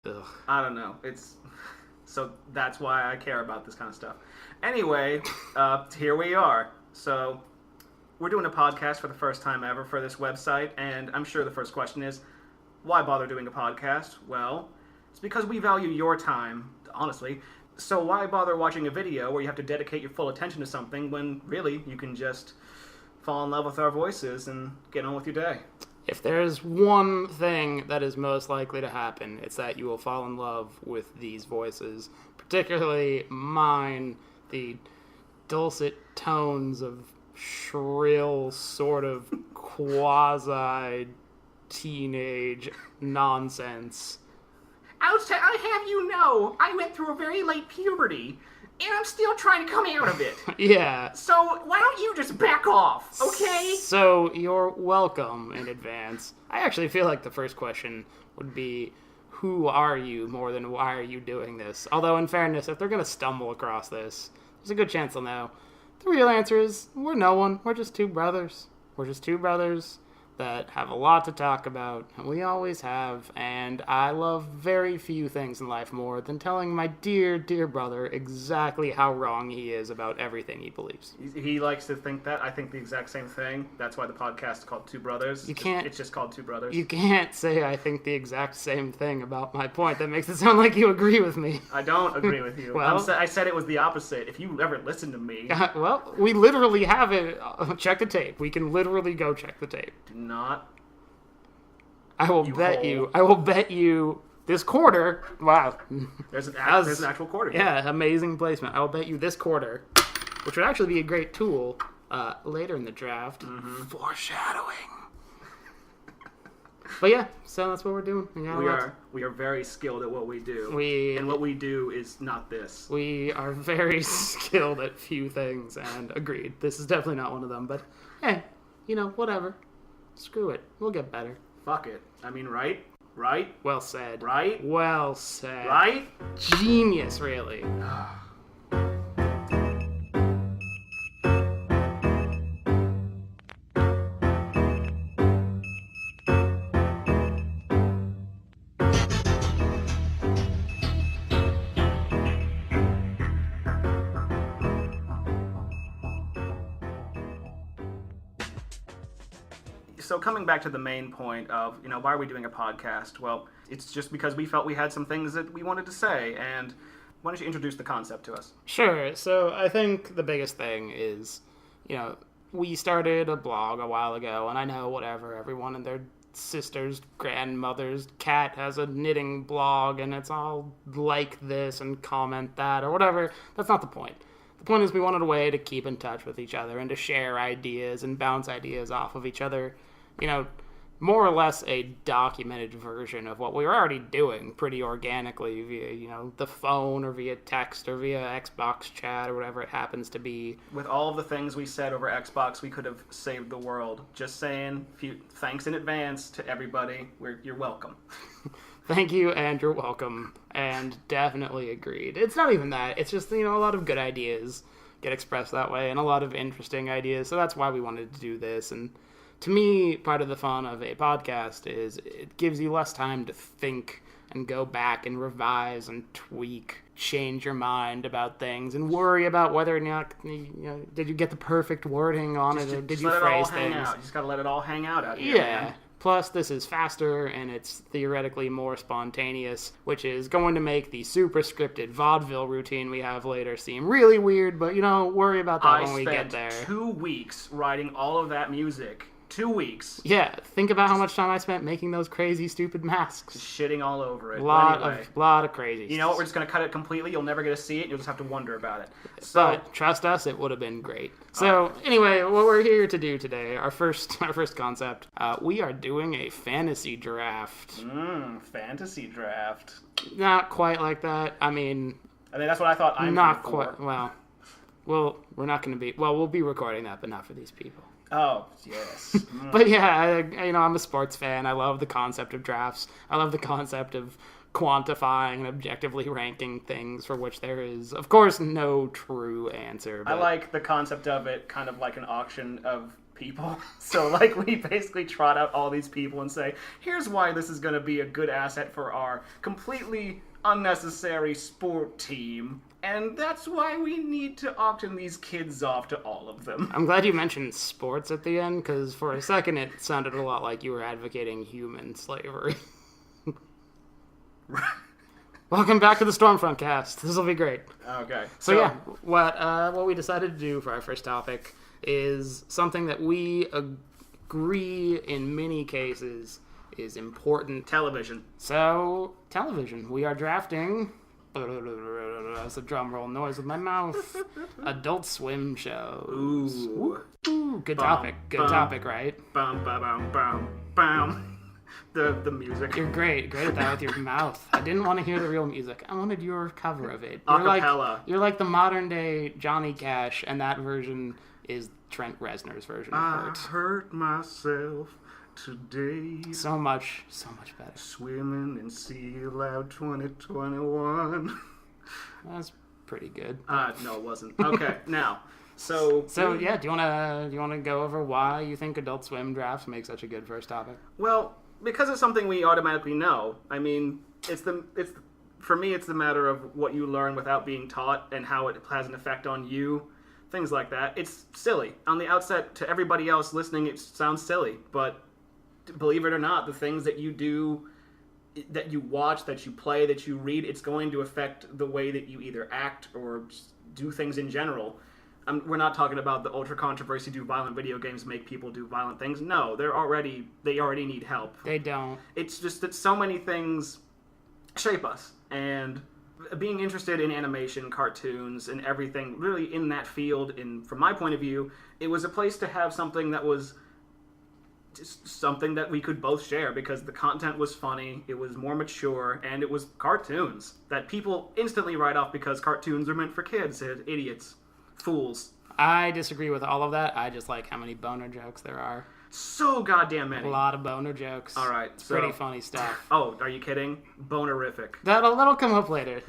Ugh. I don't know. So that's why I care about this kind of stuff. Anyway, here we are. So we're doing a podcast for the first time ever for this website, and I'm sure the first question is, why bother doing a podcast? Well, it's because we value your time, honestly. So why bother watching a video where you have to dedicate your full attention to something when really you can just fall in love with our voices and get on with your day? If there's one thing that is most likely to happen, it's that you will fall in love with these voices, particularly mine, the dulcet tones of shrill, sort of quasi-teenage nonsense. I have you know, I went through a very late puberty, and I'm still trying to come out of it. Yeah. So why don't you just back off, okay? So you're welcome in advance. I actually feel like the first question would be, who are you, more than why are you doing this? Although, in fairness, if they're going to stumble across this, there's a good chance they'll know. The real answer is, we're no one. We're just two brothers. We're just two brothers that have a lot to talk about, and we always have, and I love very few things in life more than telling my dear, dear brother exactly how wrong he is about everything he believes. He likes to think that. I think the exact same thing. That's why the podcast is called Two Brothers. It's just called Two Brothers. You can't say I think the exact same thing about my point. That makes it sound like you agree with me. I don't agree with you. Well, I said it was the opposite. If you ever listen to me... well, we literally have it. Check the tape. We can literally go check the tape. Do not... I will bet you this quarter. Wow. There's an actual quarter. Yeah, amazing placement. I will bet you this quarter, which would actually be a great tool later in the draft. Mm-hmm. Foreshadowing. But yeah, so that's what we're doing. We are very skilled at what we do. And what we do is not this. We are very skilled at few things, and agreed. This is definitely not one of them, but hey, whatever. Screw it. We'll get better. Fuck it. I mean, right? Right? Well said. Right? Well said. Right? Genius, really. So coming back to the main point of, why are we doing a podcast? Well, it's just because we felt we had some things that we wanted to say, and why don't you introduce the concept to us? Sure. So I think the biggest thing is, we started a blog a while ago, and I know everyone and their sister's grandmother's cat has a knitting blog, and it's all like this and comment that or whatever. That's not the point. The point is we wanted a way to keep in touch with each other and to share ideas and bounce ideas off of each other. More or less a documented version of what we were already doing pretty organically via, the phone or via text or via Xbox chat or whatever it happens to be. With all of the things we said over Xbox, we could have saved the world. Just saying, thanks in advance to everybody. You're welcome. Thank you, and you're welcome, and definitely agreed. It's not even that. It's just, a lot of good ideas get expressed that way, and a lot of interesting ideas, so that's why we wanted to do this. And to me, part of the fun of a podcast is it gives you less time to think and go back and revise and tweak, change your mind about things, and worry about whether or not, did you get the perfect wording on it, or did you phrase things? You just gotta let it all hang out here. Yeah. Man. Plus, this is faster, and it's theoretically more spontaneous, which is going to make the super scripted vaudeville routine we have later seem really weird, but, worry about that when we get there. I spent 2 weeks writing all of that music. 2 weeks. Yeah, think about how much time I spent making those crazy, stupid masks. Just shitting all over it. Lot of crazy. You know what? We're just going to cut it completely. You'll never get to see it. You'll just have to wonder about it. But trust us, it would have been great. So anyway, what we're here to do today, our first concept, we are doing a fantasy draft. Fantasy draft. Not quite like that. I mean, that's what I thought. Not quite. Well, we're not going to be. Well, we'll be recording that, but not for these people. Oh, yes. But yeah, I'm a sports fan. I love the concept of drafts. I love the concept of quantifying and objectively ranking things for which there is, of course, no true answer. But I like the concept of it kind of like an auction of people. So, like, we basically trot out all these people and say, here's why this is going to be a good asset for our completely unnecessary sport team. And that's why we need to auction these kids off to all of them. I'm glad you mentioned sports at the end, because for a second it sounded a lot like you were advocating human slavery. Welcome back to the Stormfront cast. This will be great. Okay. So yeah, what we decided to do for our first topic is something that we agree in many cases is important. Television. So, television. We are drafting... That's a drum roll noise with my mouth. Adult Swim shows. Ooh. Good topic. Good topic, right? Bum, ba, bum, bum, bum. The music. You're great at that with your mouth. I didn't want to hear the real music. I wanted your cover of it. Acapella. You're like the modern day Johnny Cash, and that version is Trent Reznor's version of Hurt. I hurt myself today. So much better. Swimming in Sea Loud 2021. That's pretty good. No, it wasn't. Okay, now, so yeah, do you wanna go over why you think Adult Swim drafts make such a good first topic? Well, because it's something we automatically know. I mean, for me, it's the matter of what you learn without being taught and how it has an effect on you. Things like that. It's silly. On the outset, to everybody else listening, it sounds silly, but believe it or not, the things that you do, that you watch, that you play, that you read, it's going to affect the way that you either act or do things in general. We're not talking about the ultra controversy, do violent video games make people do violent things? No, they already need help. They don't. It's just that so many things shape us, and being interested in animation, cartoons, and everything really in that field, from my point of view, it was a place to have something that was just something that we could both share, because the content was funny, it was more mature, and it was cartoons that people instantly write off because cartoons are meant for kids. Idiots. Fools. I disagree with all of that. I just like how many boner jokes there are. So goddamn many. A lot of boner jokes. All right. It's pretty funny stuff. Oh, are you kidding? Bonerific. That'll come up later.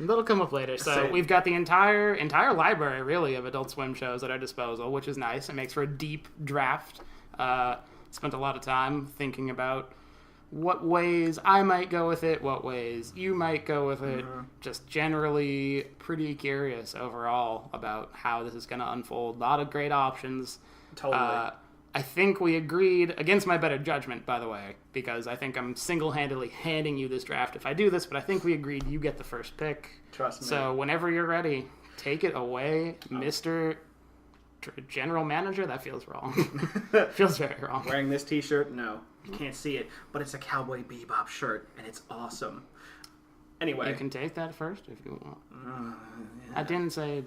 So we've got the entire library, really, of Adult Swim shows at our disposal, which is nice. It makes for a deep draft. Spent a lot of time thinking about what ways I might go with it, what ways you might go with it. Mm-hmm. Just generally pretty curious overall about how this is going to unfold. A lot of great options. Totally. I think we agreed, against my better judgment, by the way, because I think I'm single-handedly handing you this draft if I do this, but I think we agreed you get the first pick. Trust me. So whenever you're ready, take it away, Mr. General Manager. That feels wrong. Feels very wrong. Wearing this t-shirt? No. You can't see it, but it's a Cowboy Bebop shirt, and it's awesome. Anyway. You can take that first if you want. Yeah. I didn't say...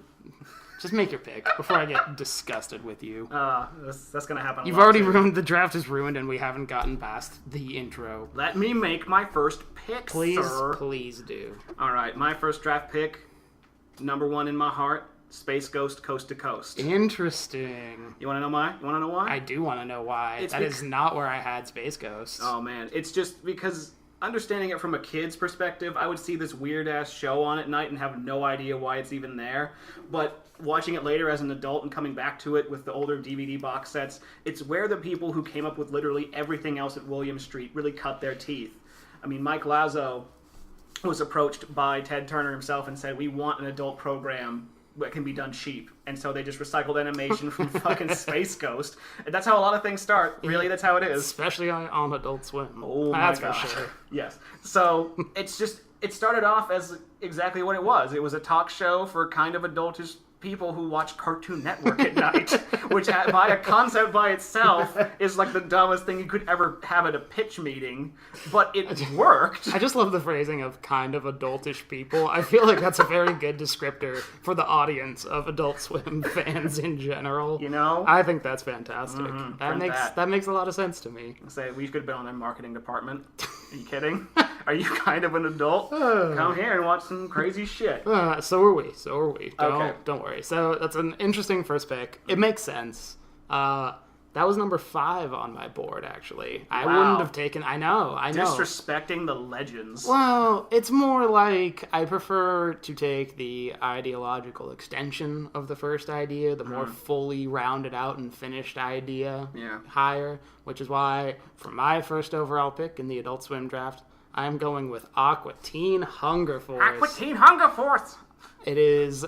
Just make your pick before I get disgusted with you. That's going to happen. You've already ruined... The draft is ruined, and we haven't gotten past the intro. Let me make my first pick, sir. Please do. All right, my first draft pick, number one in my heart, Space Ghost Coast to Coast. Interesting. You want to know why? I do want to know why. That is not where I had Space Ghost. Oh, man. It's just because understanding it from a kid's perspective, I would see this weird-ass show on at night and have no idea why it's even there. But watching it later as an adult and coming back to it with the older DVD box sets, it's where the people who came up with literally everything else at William Street really cut their teeth. I mean, Mike Lazo was approached by Ted Turner himself and said, we want an adult program that can be done cheap. And so they just recycled animation from fucking Space Ghost. And that's how a lot of things start. Really, that's how it is. Especially on Adult Swim. Oh, that's my gosh. for sure. Yes. So it started off as exactly what it was. It was a talk show for kind of adultish people who watch Cartoon Network at night, which by a concept by itself is like the dumbest thing you could ever have at a pitch meeting, but it worked. I just love the phrasing of kind of adultish people. I feel like that's a very good descriptor for the audience of Adult Swim fans in general. You know? I think that's fantastic. Mm-hmm. That makes a lot of sense to me. Say we could have been on their marketing department. Are you kidding? Are you kind of an adult? Come here and watch some crazy shit. So are we. Okay. Don't worry. So that's an interesting first pick. It makes sense. That was number 5 on my board, actually. I Wow. wouldn't have taken... I know. Disrespecting the legends. Well, it's more like I prefer to take the ideological extension of the first idea, the more fully rounded out and finished idea higher, which is why, for my first overall pick in the Adult Swim draft, I'm going with Aqua Teen Hunger Force. Aqua Teen Hunger Force! It is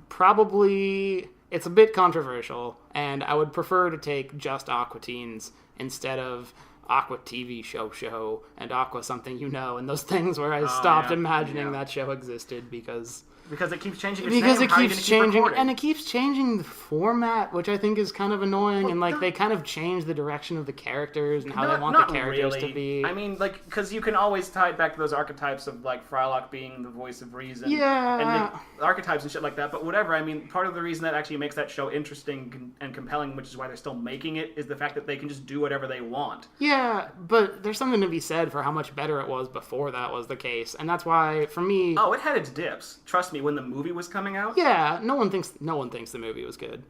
probably... It's a bit controversial, and I would prefer to take just Aqua Teens instead of Aqua TV show and Aqua something and those things where I stopped imagining that show existed because it keeps changing its because name. it keeps changing and it keeps changing the format, which I think is kind of annoying. And like they kind of change the direction of the characters and how they want the characters to be. I mean, like, because you can always tie it back to those archetypes of like Frylock being the voice of reason, and the archetypes and shit like that. But whatever. I mean, part of the reason that actually makes that show interesting and compelling, which is why they're still making it, is the fact that they can just do whatever they want. Yeah, but there's something to be said for how much better it was before that was the case, and that's why for me. Oh, it had its dips. Trust me. When the movie was coming out? Yeah, no one thinks the movie was good.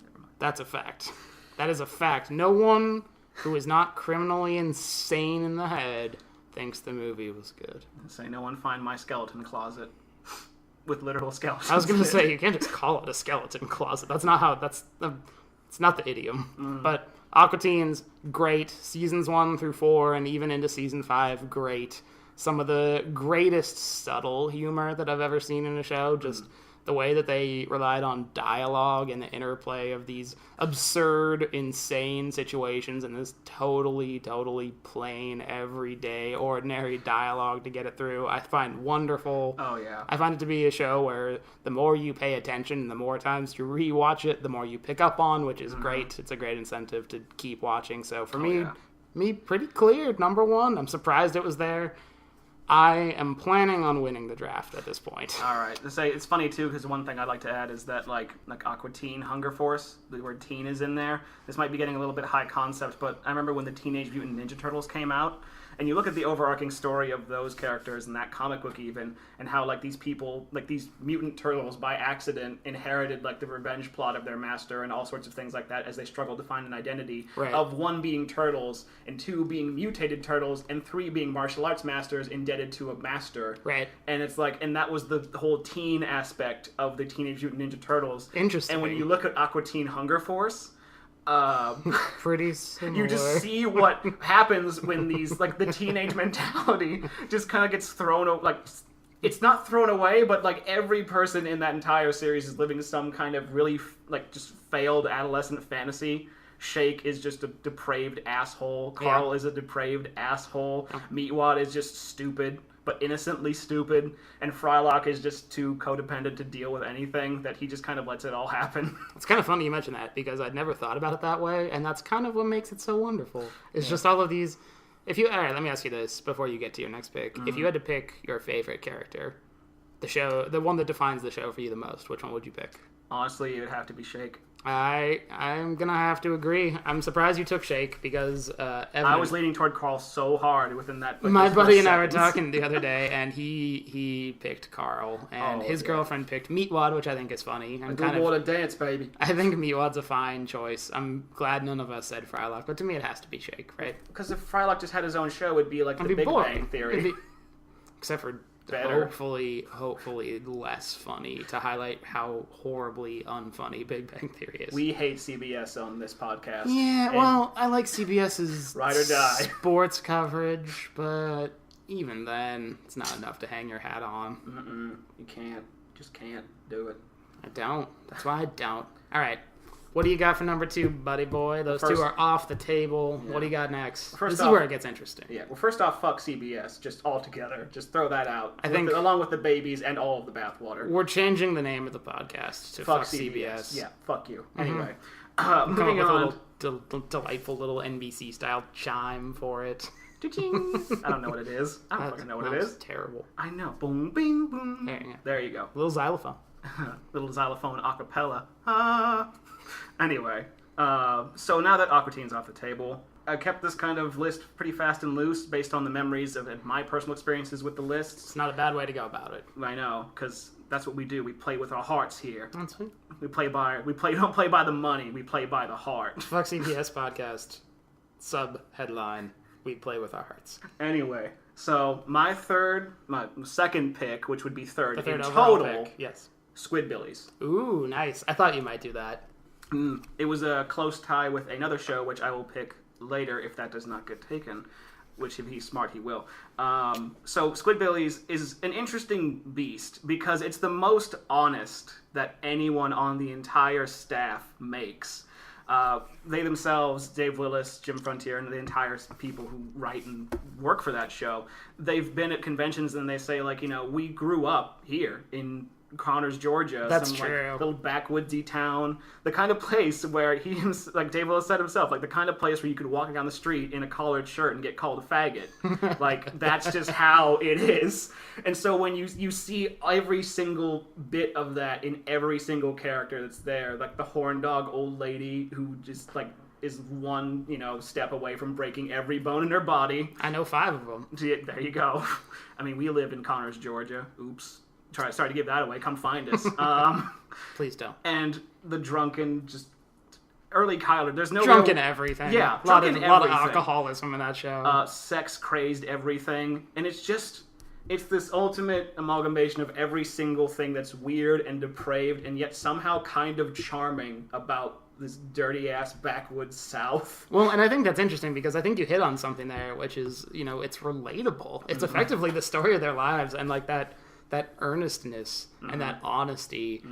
Never mind. That's a fact. That is a fact. No one who is not criminally insane in the head thinks the movie was good. Say no one find my skeleton closet with literal skeletons. I was going to say, you can't just call it a skeleton closet. That's not how, it's not the idiom. But Aqua Teens, great. Seasons 1 through 4 and even into season 5, great. Some of the greatest subtle humor that I've ever seen in a show. Just the way that they relied on dialogue and the interplay of these absurd, insane situations and this totally, totally plain, everyday, ordinary dialogue to get it through, I find wonderful. Oh, yeah. I find it to be a show where the more you pay attention and the more times you rewatch it, the more you pick up on, which is great. It's a great incentive to keep watching. So for me, pretty clear, number 1. I'm surprised it was there. I am planning on winning the draft at this point. All right. It's funny, too, because one thing I'd like to add is that, like Aqua Teen Hunger Force, the word teen is in there. This might be getting a little bit high concept, but I remember when the Teenage Mutant Ninja Turtles came out, and you look at the overarching story of those characters and that comic book even, and how, like, these people, like, these mutant turtles, by accident, inherited, like, the revenge plot of their master and all sorts of things like that as they struggled to find an identity of 1 being turtles, and 2 being mutated turtles, and 3 being martial arts masters indebted to a master. Right. And it's like, and that was the whole teen aspect of the Teenage Mutant Ninja Turtles. Interesting. And when you look at Aqua Teen Hunger Force, pretty similar. you just see what happens when these, like, the teenage mentality just kind of gets thrown, like, it's not thrown away, but, like, every person in that entire series is living some kind of really, like, just failed adolescent fantasy. Shake is just a depraved asshole. Carl is a depraved asshole. Meatwad is just stupid, but innocently stupid. And Frylock is just too codependent to deal with anything that he just kind of lets it all happen. It's kind of funny you mention that because I'd never thought about it that way, and that's kind of what makes it so wonderful. It's just all of these... All right, let me ask you this before you get to your next pick. If you had to pick your favorite character, the one that defines the show for you the most, which one would you pick? Honestly, it would have to be Shake. I'm gonna have to agree. I'm surprised you took Shake because I was leaning toward Carl so hard within that. Like, my buddy and I were talking the other day, and he picked Carl, and his girlfriend picked Meatwad, which I think is funny. I do want to dance, baby. I think Meatwad's a fine choice. I'm glad none of us said Frylock, but to me it has to be Shake, right? Because if Frylock just had his own show, it'd be like the Big Bang Theory. Except for better. Hopefully less funny to highlight how horribly unfunny Big Bang Theory is. We hate CBS on this podcast. Yeah, well, I like CBS's Ride or Die sports coverage, but even then, it's not enough to hang your hat on. You can't. Just can't do it. I don't. That's why I don't. All right. What do you got for number 2, buddy boy? Those two are off the table. Yeah. What do you got next? This is where it gets interesting. Yeah. Well, first off, fuck CBS. Just altogether. Just throw that out. I think along with the babies and all of the bathwater. We're changing the name of the podcast to Fuck CBS. Yeah. Fuck you. Mm-hmm. Anyway. Moving on. A delightful little NBC-style chime for it. I don't know what it is. I don't fucking know what it is. It's terrible. I know. Boom, bing, boom. There you go. Little xylophone. Little xylophone a cappella. Anyway, so now that Aqua Teen's off the table, I kept this kind of list pretty fast and loose based on the memories of my personal experiences with the lists. It's not a bad way to go about it. I know, because That's what we do. We play with our hearts here. That's fine. Don't play by the money. We play by the heart. Fuck CBS podcast. Sub-headline, we play with our hearts. Anyway, so my second pick, which would be third, The third in overall total, pick. Yes. Squidbillies. Ooh, nice. I thought you might do that. It was a close tie with another show, which I will pick later if that does not get taken, which if he's smart, he will. So Squidbillies is an interesting beast because it's the most honest that anyone on the entire staff makes. They themselves, Dave Willis, Jim Frontier, and the entire people who write and work for that show, they've been at conventions and they say, like, we grew up here in Connors, Georgia. That's some true. Like, little backwoodsy town. The kind of place where like Dave Willis said himself, like the kind of place where you could walk down the street in a collared shirt and get called a faggot. Like, that's just how it is. And so when you see every single bit of that in every single character that's there, like the horn dog old lady who just like is one, step away from breaking every bone in her body. I know 5 of them. There you go. I mean, we live in Connors, Georgia. Oops. Sorry to give that away. Come find us. Please don't. And the drunken, just early Kyler. There's no drunken everything. Yeah, a lot of everything. alcoholism in that show. Sex crazed everything, and it's this ultimate amalgamation of every single thing that's weird and depraved, and yet somehow kind of charming about this dirty ass backwoods South. Well, and I think that's interesting because I think you hit on something there, which is it's relatable. It's effectively the story of their lives, and like that earnestness and that honesty,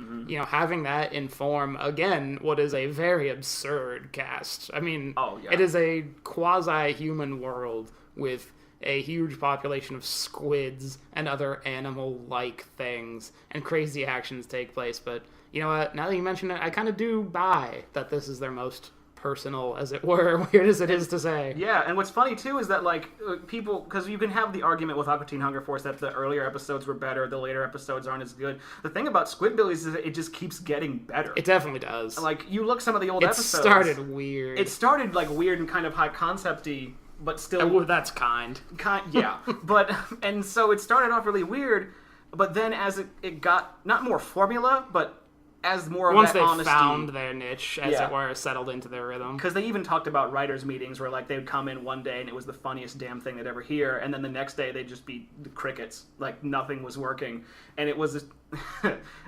having that inform, again, what is a very absurd cast. I mean, It is a quasi-human world with a huge population of squids and other animal-like things, and crazy actions take place. But you know what? Now that you mention it, I kind of do buy that this is their most personal, as it were, weird as it is to say. Yeah, and what's funny too is that like people, because you can have the argument with Aqua Teen Hunger Force that the earlier episodes were better, the later episodes aren't as good. The thing about Squidbillies is that it just keeps getting better. It definitely does. Like you look some of the old episodes. It started weird. It started like weird and kind of high concept-y, but still. Oh, that's kind. Yeah, and so it started off really weird, but then as it got not more formula, but as more of once that honesty. Once they found their niche, as it were, settled into their rhythm. Because they even talked about writers' meetings where, like, they would come in one day and it was the funniest damn thing they'd ever hear, and then the next day they'd just be the crickets. Like, nothing was working. And it was...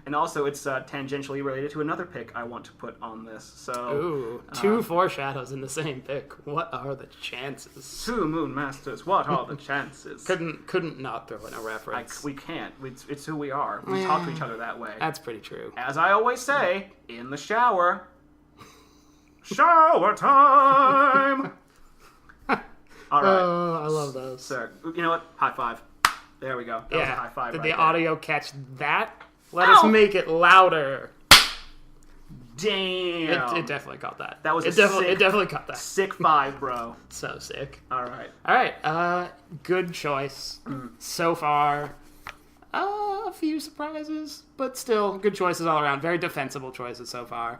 and also, it's tangentially related to another pick I want to put on this. So, ooh, 2 foreshadows in the same pick. What are the chances? 2 Moon Masters, what are the chances? Couldn't not throw in a reference. We can't. It's who we are. We talk to each other that way. That's pretty true. As I always say, in the shower. Shower time! All right. Oh, I love those. Sir, you know what? High five. There we go. That was a high five. Did right the there. audio catch that? Let us make it louder. Damn. It definitely caught that. That was it definitely caught that. Sick 5, bro. So sick. All right. All right. Good choice so far. A few surprises, but still good choices all around. Very defensible choices so far.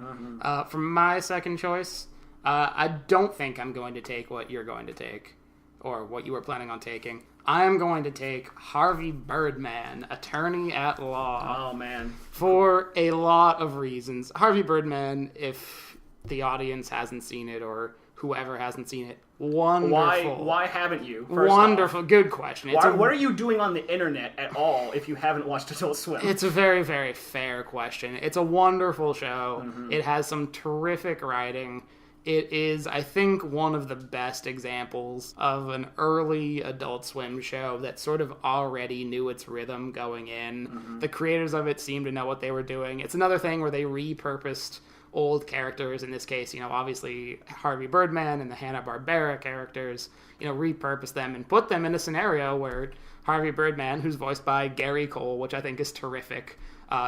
For my second choice, I don't think I'm going to take what you're going to take, or what you were planning on taking. I'm going to take Harvey Birdman, Attorney at Law. Oh, man. For a lot of reasons. Harvey Birdman, if the audience hasn't seen it, or whoever hasn't seen it, wonderful. Why haven't you? Wonderful. Good question. What are you doing on the internet at all if you haven't watched Adult Swim? It's a very, very fair question. It's a wonderful show. It has some terrific writing. It is, I think, one of the best examples of an early Adult Swim show that sort of already knew its rhythm going in. The creators of it seemed to know what they were doing. It's another thing where they repurposed old characters, in this case, obviously Harvey Birdman and the Hanna-Barbera characters, repurpose them and put them in a scenario where Harvey Birdman, who's voiced by Gary Cole, which I think is terrific,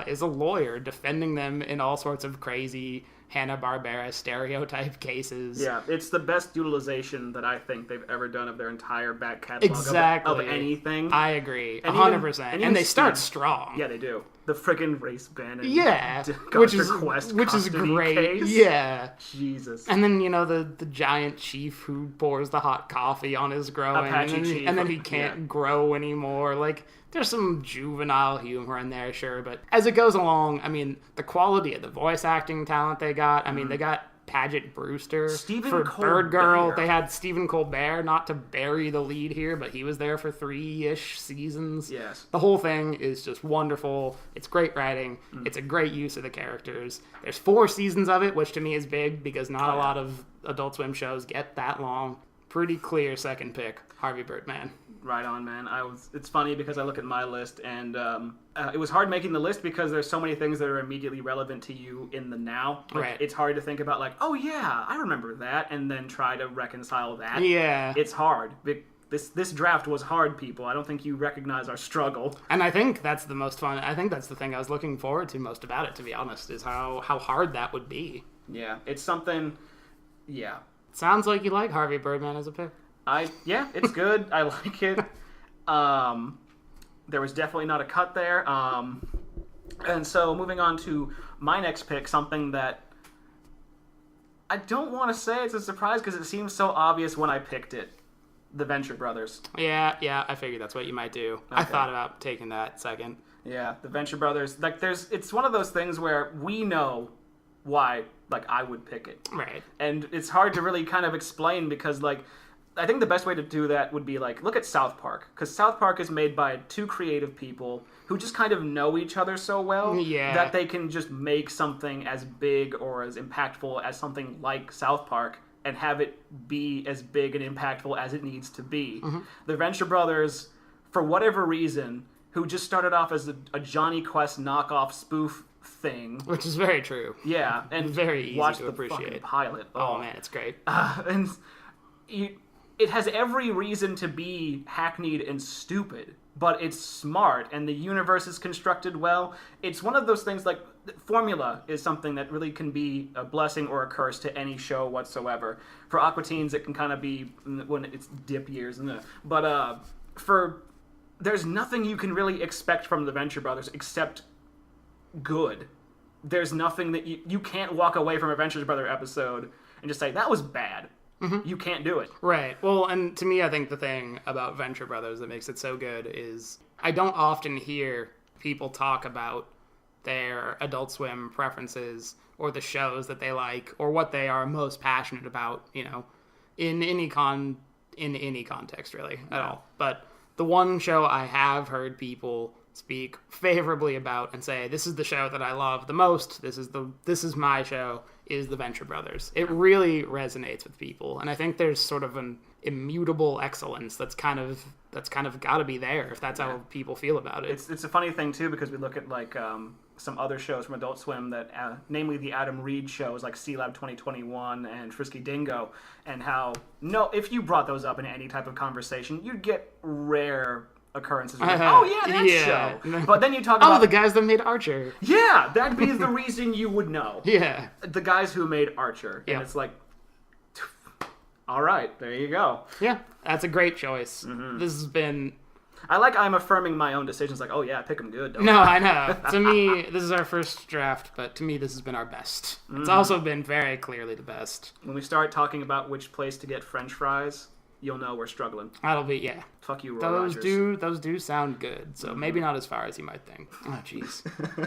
is a lawyer defending them in all sorts of crazy Hanna-Barbera stereotype cases. Yeah, it's the best utilization that I think they've ever done of their entire back catalog of anything. I agree, 100%. And they start strong. Yeah, they do. The frickin' race band and which is great. Case. Yeah, Jesus. And then the giant chief who pours the hot coffee on his growing, and then he can't grow anymore. Like, There's some juvenile humor in there, sure, but as it goes along, I mean, the quality of the voice acting talent they got, I mean, they got Paget Brewster for Bird Girl. They had Stephen Colbert, not to bury the lead here, but he was there for 3-ish seasons. Yes. The whole thing is just wonderful. It's great writing. It's a great use of the characters. There's 4 seasons of it, which to me is big because not a lot of Adult Swim shows get that long. Pretty clear second pick, Harvey Birdman. Right on, man. It's funny because I look at my list, and it was hard making the list because there's so many things that are immediately relevant to you in the now. Like, right. It's hard to think about, like, oh yeah, I remember that, and then try to reconcile that. Yeah. It's hard. This draft was hard, people. I don't think you recognize our struggle. And I think that's the most fun. I think that's the thing I was looking forward to most about it, to be honest, is how hard that would be. Yeah, it's something. Yeah. Sounds like you like Harvey Birdman as a pick. Yeah, it's good. I like it. There was definitely not a cut there. And so moving on to my next pick, something that I don't want to say it's a surprise because it seems so obvious when I picked it. The Venture Brothers. Yeah, I figured that's what you might do. Okay. I thought about taking that second. Yeah, the Venture Brothers. Like, it's one of those things where we know why, like, I would pick it. Right. And it's hard to really kind of explain because, like, I think the best way to do that would be, like, look at South Park. Because South Park is made by 2 creative people who just kind of know each other so well that they can just make something as big or as impactful as something like South Park and have it be as big and impactful as it needs to be. Mm-hmm. The Venture Brothers, for whatever reason, who just started off as a Johnny Quest knockoff spoof thing. Which is very true. Yeah. And very easy watch to the appreciate. Fucking pilot. Oh, man, it's great. And it has every reason to be hackneyed and stupid, but it's smart, and the universe is constructed well. It's one of those things, like, formula is something that really can be a blessing or a curse to any show whatsoever. For Aqua Teens, it can kind of be when it's dip years. But there's nothing you can really expect from the Venture Brothers except good. There's nothing that you can't walk away from a Venture Brother episode and just say, that was bad. Mm-hmm. You can't do it. Right. Well, and to me, I think the thing about Venture Brothers that makes it so good is I don't often hear people talk about their Adult Swim preferences or the shows that they like or what they are most passionate about, you know, in any context really at all. But the one show I have heard people speak favorably about and say, this is the show that I love the most, this is my show, is the Venture Brothers. It really resonates with people, and I think there's sort of an immutable excellence that's kind of got to be there if that's how people feel about it. It's a funny thing too because we look at like some other shows from Adult Swim that, namely the Adam Reed shows like C-Lab 2021 and Frisky Dingo, and how if you brought those up in any type of conversation, you'd get rare occurrences. Like, oh yeah, that show. But then you talk about the guys that made Archer. Yeah, that'd be the reason you would know. Yeah, the guys who made Archer, and it's like, all right, there you go. Yeah, that's a great choice. Mm-hmm. This has been. I'm affirming my own decisions. Like, oh yeah, pick them good. I know. To me, this is our first draft, but to me, this has been our best. Mm-hmm. It's also been very clearly the best. When we start talking about which place to get French fries, you'll know we're struggling. That'll be, Fuck you, Roy Rogers. Those do sound good, so maybe not as far as you might think. Oh, jeez.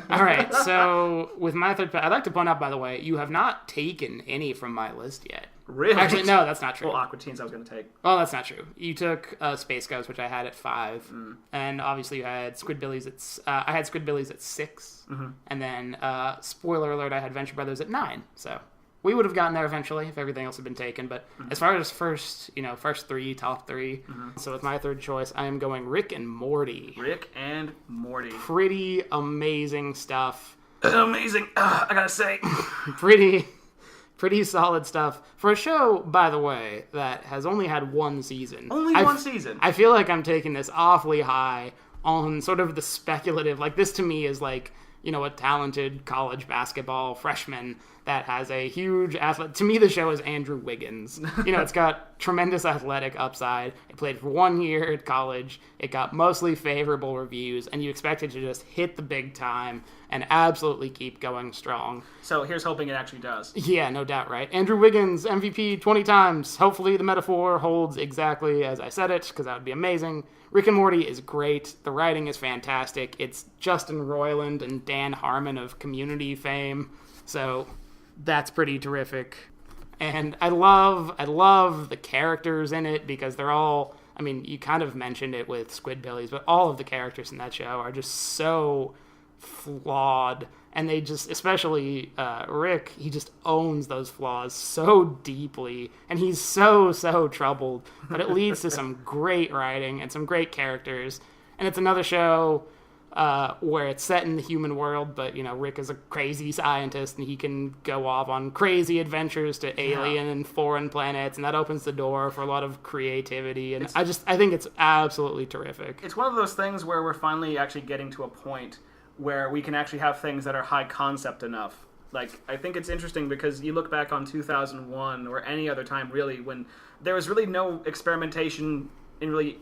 All right, so with my third pick, I'd like to point out, by the way, you have not taken any from my list yet. Really? Actually, no, that's not true. Well, Aqua Teens I was going to take. Oh, that's not true. You took Space Ghost, which I had at 5, and obviously you had Squidbillies at... I had Squidbillies at 6, and then, spoiler alert, I had Venture Brothers at 9, so... We would have gotten there eventually if everything else had been taken, but as far as first 3, top 3, so with my third choice, I am going Rick and Morty. Rick and Morty. Pretty amazing stuff. Amazing, I gotta say. Pretty solid stuff. For a show, by the way, that has only had 1 season. Only one season? I feel like I'm taking this awfully high on sort of the speculative, like this to me is like, you know, a talented college basketball freshman that has a huge athlete. To me, the show is Andrew Wiggins. It's got tremendous athletic upside. It played for 1 year at college. It got mostly favorable reviews, and you expect it to just hit the big time and absolutely keep going strong. So here's hoping it actually does. Yeah, no doubt, right? Andrew Wiggins, MVP 20 times. Hopefully the metaphor holds exactly as I said it, because that would be amazing. Rick and Morty is great. The writing is fantastic. It's Justin Roiland and Dan Harmon of Community fame. So that's pretty terrific. And I love the characters in it because they're all, I mean, you kind of mentioned it with Squidbillies, but all of the characters in that show are just so flawed. And they just, especially Rick, he just owns those flaws so deeply. And he's so troubled. But it leads to some great writing and some great characters. And it's another show where it's set in the human world, but, Rick is a crazy scientist and he can go off on crazy adventures to alien and foreign planets. And that opens the door for a lot of creativity. And I think it's absolutely terrific. It's one of those things where we're finally actually getting to a point where we can actually have things that are high concept enough. Like, I think it's interesting because you look back on 2001 or any other time, really, when there was really no experimentation in really,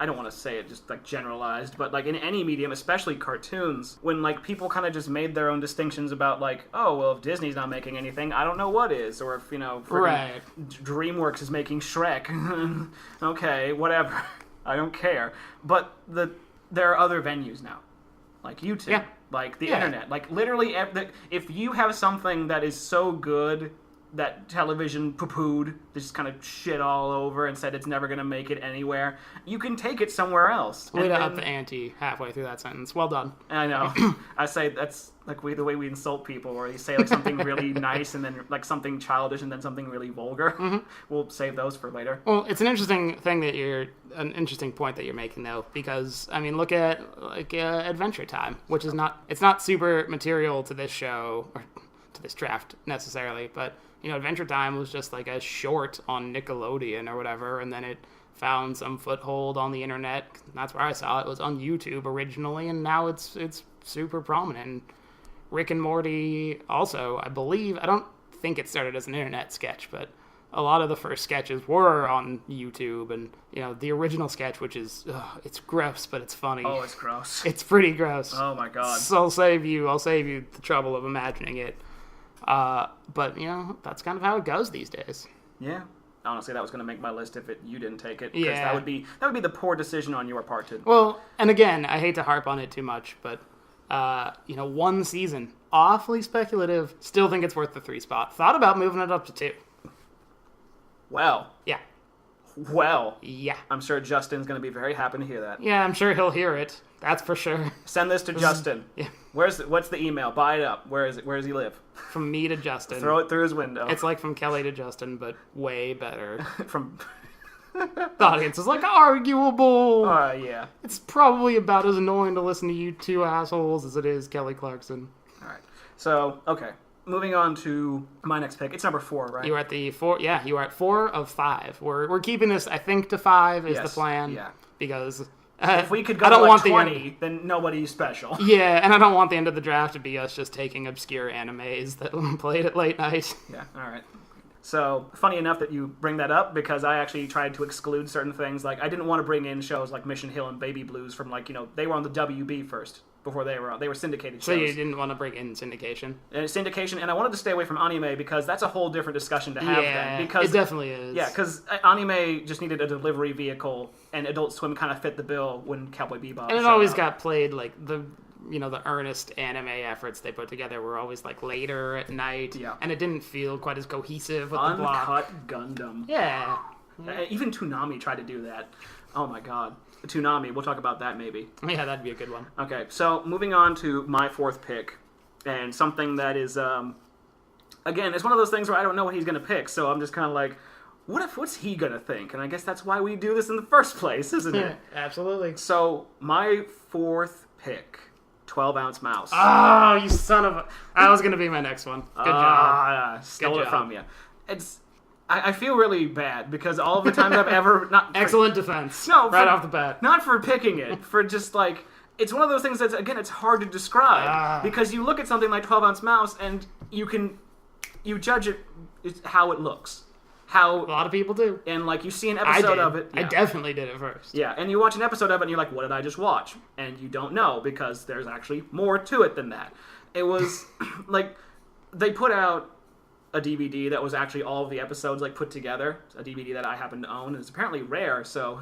I don't want to say it just, like, generalized, but, like, in any medium, especially cartoons, when, like, people kind of just made their own distinctions about, like, oh, well, if Disney's not making anything, I don't know what is, or if, right. DreamWorks is making Shrek. Okay, whatever. I don't care. But there are other venues now. Like YouTube, like the internet, like literally, if you have something that is so good that television poo-pooed, just kind of shit all over and said it's never going to make it anywhere, you can take it somewhere else. Way to up the ante halfway through that sentence. Well done. I know. I say that's like the way we insult people, where you say like something really nice and then like something childish and then something really vulgar. Mm-hmm. We'll save those for later. Well, it's an interesting point that you're making, though, because I mean, look at like Adventure Time, which is not super material to this show or to this draft necessarily, but Adventure Time was just like a short on Nickelodeon or whatever, and then it found some foothold on the internet. That's where I saw it. It was on YouTube originally, and now it's super prominent. Rick and Morty also, I believe, I don't think it started as an internet sketch, but a lot of the first sketches were on YouTube, and the original sketch, which is it's gross, but it's funny. Oh, it's gross. It's pretty gross. Oh my god. So I'll save you the trouble of imagining it. But that's kind of how it goes these days. Yeah. Honestly, that was going to make my list if you didn't take it. Yeah. That would be the poor decision on your part to. Well, and again, I hate to harp on it too much, but one season, awfully speculative. Still think it's worth the 3 spot. Thought about moving it up to 2. Well. Yeah. Well. Yeah. I'm sure Justin's going to be very happy to hear that. Yeah, I'm sure he'll hear it. That's for sure. Send this to Justin. Yeah. What's the email? Buy it up. Where is it? Where does he live? From me to Justin. Throw it through his window. It's like from Kelly to Justin, but way better. From the audience is like arguable. Yeah. It's probably about as annoying to listen to you two assholes as it is Kelly Clarkson. All right. So, okay. Moving on to my next pick. It's number 4, right? You were at the 4. Yeah, you are at 4 of 5. We're keeping this, I think, to 5 is the plan. Yeah. Because if we could go to like 20, then nobody's special. Yeah, and I don't want the end of the draft to be us just taking obscure animes that played at late night. Yeah. All right. So, funny enough that you bring that up, because I actually tried to exclude certain things. Like, I didn't want to bring in shows like Mission Hill and Baby Blues from, like, they were on the WB first. Before they were syndicated shows. So you didn't want to bring in syndication? Syndication, and I wanted to stay away from anime because that's a whole different discussion to have then. Because it definitely is. Yeah, because anime just needed a delivery vehicle, and Adult Swim kind of fit the bill when Cowboy Bebop and it always got played, like, the earnest anime efforts they put together were always, like, later at night. Yeah. And it didn't feel quite as cohesive with the block. Uncut Gundam. Yeah. Even Toonami tried to do that. Oh my god. Toonami, we'll talk about that maybe. Yeah, that'd be a good one. Okay, so moving on to my 4th pick, and something that is, again, it's one of those things where I don't know what he's going to pick, so I'm just kind of like, what's he going to think? And I guess that's why we do this in the first place, isn't it? Absolutely. So, my 4th pick, 12-ounce mouse. Oh, you son of a... That was going to be my next one. Good job. Stole it from you. I feel really bad because all of the times I've ever... Excellent defense. No, right off the bat. Not for picking it, for just like... It's one of those things that's, again, it's hard to describe. Because you look at something like 12-ounce mouse and you can you judge it how it looks. A lot of people do. And, like, you see an episode of it. Yeah. I definitely did it first. Yeah, and you watch an episode of it, and you're like, what did I just watch? And you don't know, because there's actually more to it than that. It was, like, they put out a DVD that was actually all of the episodes, like, put together. A DVD that I happen to own. It's apparently rare, so,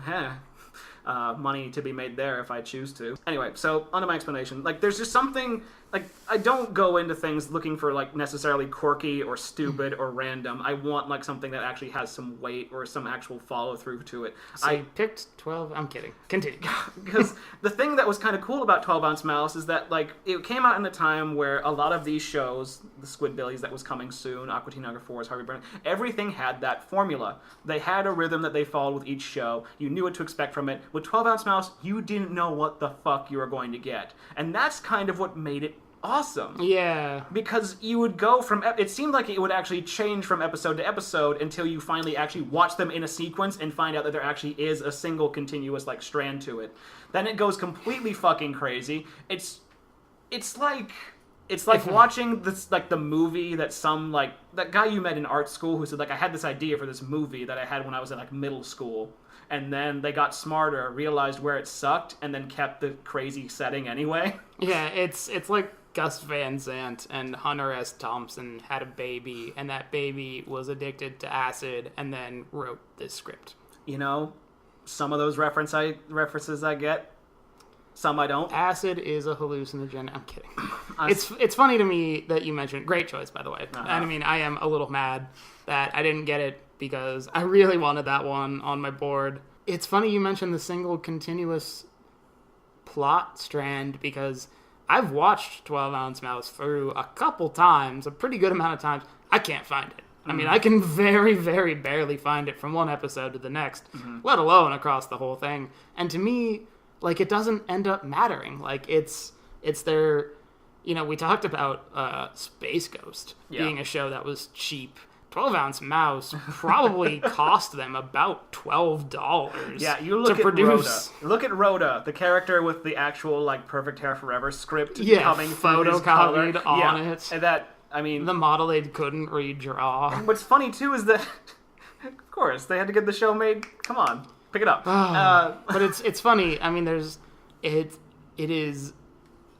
money to be made there if I choose to. Anyway, so, onto my explanation. Like, there's just something... Like, I don't go into things looking for, like, necessarily quirky or stupid or random. I want, like, something that actually has some weight or some actual follow-through to it. So I picked 12... I'm kidding. Continue. Because the thing that was kind of cool about 12 Ounce Mouse is that, like, it came out in a time where a lot of these shows, the Squidbillies that was coming soon, Aqua Teen Hunger Force, Harvey Birdman, everything had that formula. They had a rhythm that they followed with each show. You knew what to expect from it. With 12 Ounce Mouse, you didn't know what the fuck you were going to get. And that's kind of what made it awesome. Yeah. Because you would go from... It seemed like it would actually change from episode to episode until you finally actually watch them in a sequence and find out that there actually is a single continuous, like, strand to it. Then it goes completely fucking crazy. It's like watching this, like, the movie that that guy you met in art school who said, like, I had this idea for this movie that I had when I was in, like, middle school. And then they got smarter, realized where it sucked, and then kept the crazy setting anyway. Yeah, it's like Gus Van Sant and Hunter S. Thompson had a baby, and that baby was addicted to acid and then wrote this script. You know, some of those references I get, some I don't. Acid is a hallucinogen. I'm kidding. It's funny to me that you mentioned... Great choice, by the way. Uh-huh. And I mean, I am a little mad that I didn't get it because I really wanted that one on my board. It's funny you mentioned the single continuous plot strand because... I've watched 12 Ounce Mouse through a couple times, a pretty good amount of times. I can't find it. I mean, I can very, very barely find it from one episode to the next, let alone across the whole thing. And to me, like, it doesn't end up mattering. Like, it's their, you know, we talked about Space Ghost being a show that was cheap. 12 Ounce Mouse probably cost them about $12 you look to at produce. Rhoda. Look at Rhoda, the character with the actual, like, Perfect Hair Forever script coming photocopied on it. And that, I mean... The model they couldn't redraw. What's funny, too, is that, of course, they had to get the show made. Come on, pick it up. But it's funny. I mean, it is...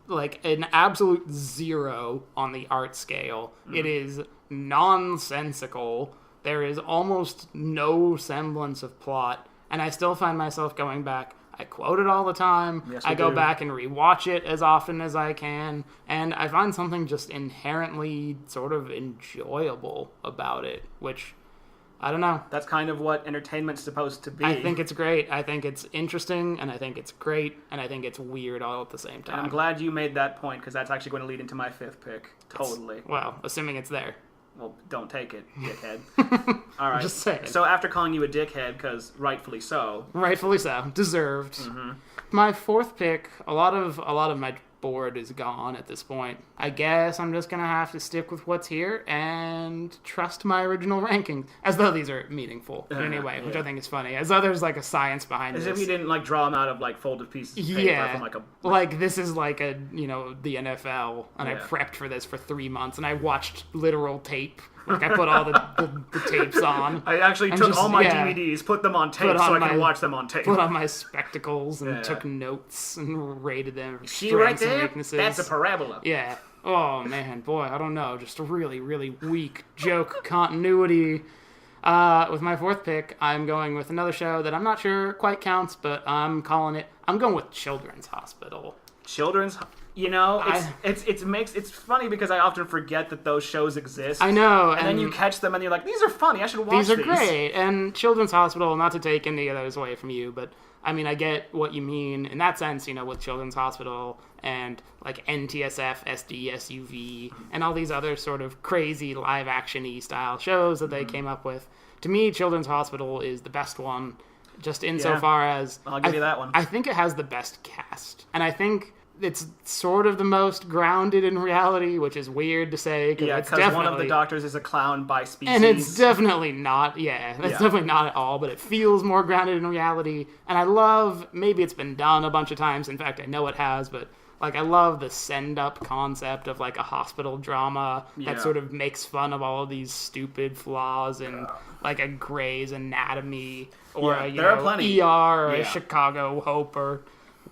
like an absolute 0 on the art scale. It is nonsensical. There is almost no semblance of plot, and I still find myself going back. I quote it all the time. Yes, I go back and rewatch it as often as I can, and I find something just inherently sort of enjoyable about it, which... I don't know. That's kind of what entertainment's supposed to be. I think it's great. I think it's interesting, and I think it's great, and I think it's weird all at the same time. And I'm glad you made that point, because that's actually going to lead into my 5th pick. Totally. Well, assuming it's there. Well, don't take it, dickhead. All right. Just saying. So after calling you a dickhead, because rightfully so. Rightfully so. Deserved. My 4th pick, a lot of my board is gone at this point. I guess I'm just gonna have to stick with what's here and trust my original rankings, as though these are meaningful in any way, which I think is funny. As though there's like a science behind this. As if you didn't like draw them out of like folded pieces of paper from like a... Like this is like a, you know, the NFL, and I prepped for this for 3 months, and I watched literal tape. Like, I put all the tapes on. I actually took all my DVDs, put them on tape so I can watch them on tape. Put on my spectacles and took notes and rated them for See right strengths and there? weaknesses. That's a parabola. Yeah. Oh, man. Boy, I don't know. Just a really, really weak joke continuity. With my 4th pick, I'm going with another show that I'm not sure quite counts, but I'm going with Children's Hospital. You know, it's funny because I often forget that those shows exist. I know. And then you catch them and you're like, these are funny, I should watch these. These are great. And Children's Hospital, not to take any of those away from you, but I mean, I get what you mean in that sense, you know, with Children's Hospital and like NTSF, SD, SUV, and all these other sort of crazy live action-y style shows that they came up with. To me, Children's Hospital is the best one, just insofar as... I'll give you that one. I think it has the best cast. And I think it's sort of the most grounded in reality, which is weird to say. Yeah, because one of the doctors is a clown by species. And it's definitely not, definitely not at all, but it feels more grounded in reality. And I love, maybe it's been done a bunch of times, in fact, I know it has, but Like, I love the send-up concept of, like, a hospital drama that sort of makes fun of all of these stupid flaws in, like, a Grey's Anatomy or a, there are plenty. ER or a Chicago Hope or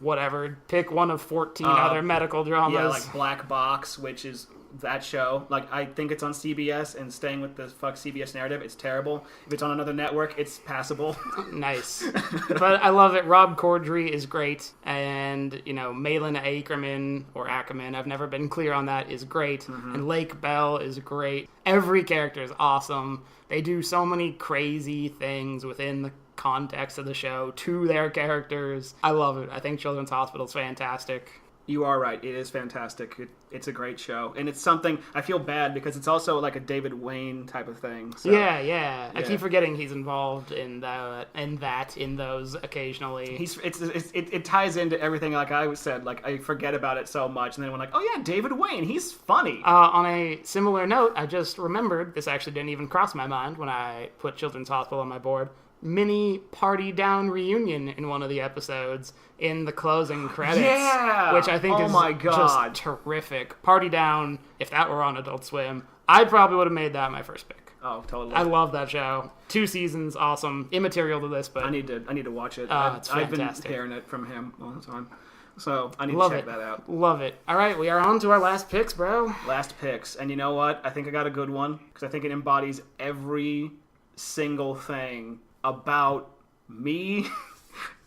whatever. Pick one of 14 other medical dramas. Yeah, like Black Box, which is that show. Like, I think it's on CBS, and staying with the fuck CBS narrative, it's terrible. If it's on another network, it's passable. Nice. But I love it. Rob Corddry is great, and, Malin Ackerman, I've never been clear on that, is great, and Lake Bell is great. Every character is awesome. They do so many crazy things within the context of the show to their characters. I love it. I think Children's Hospital is fantastic. You are right. It is fantastic. It's a great show. And it's something, I feel bad because it's also like a David Wayne type of thing. So, yeah. I keep forgetting he's involved in those occasionally. It ties into everything, like I said. Like, I forget about it so much. And then we're like, oh yeah, David Wayne, he's funny. On a similar note, I just remembered, this actually didn't even cross my mind when I put Children's Hospital on my board, mini Party Down reunion in one of the episodes in the closing credits. Yeah! Which I think is just terrific. Party Down, if that were on Adult Swim, I probably would have made that my first pick. Oh, totally. I love that show. 2 seasons, awesome. Immaterial to this, but I need to watch it. It's fantastic. I've been hearing it from him all the time. So I need to check that out. Love it. All right, we are on to our last picks, bro. Last picks. And you know what? I think I got a good one because I think it embodies every single thing about me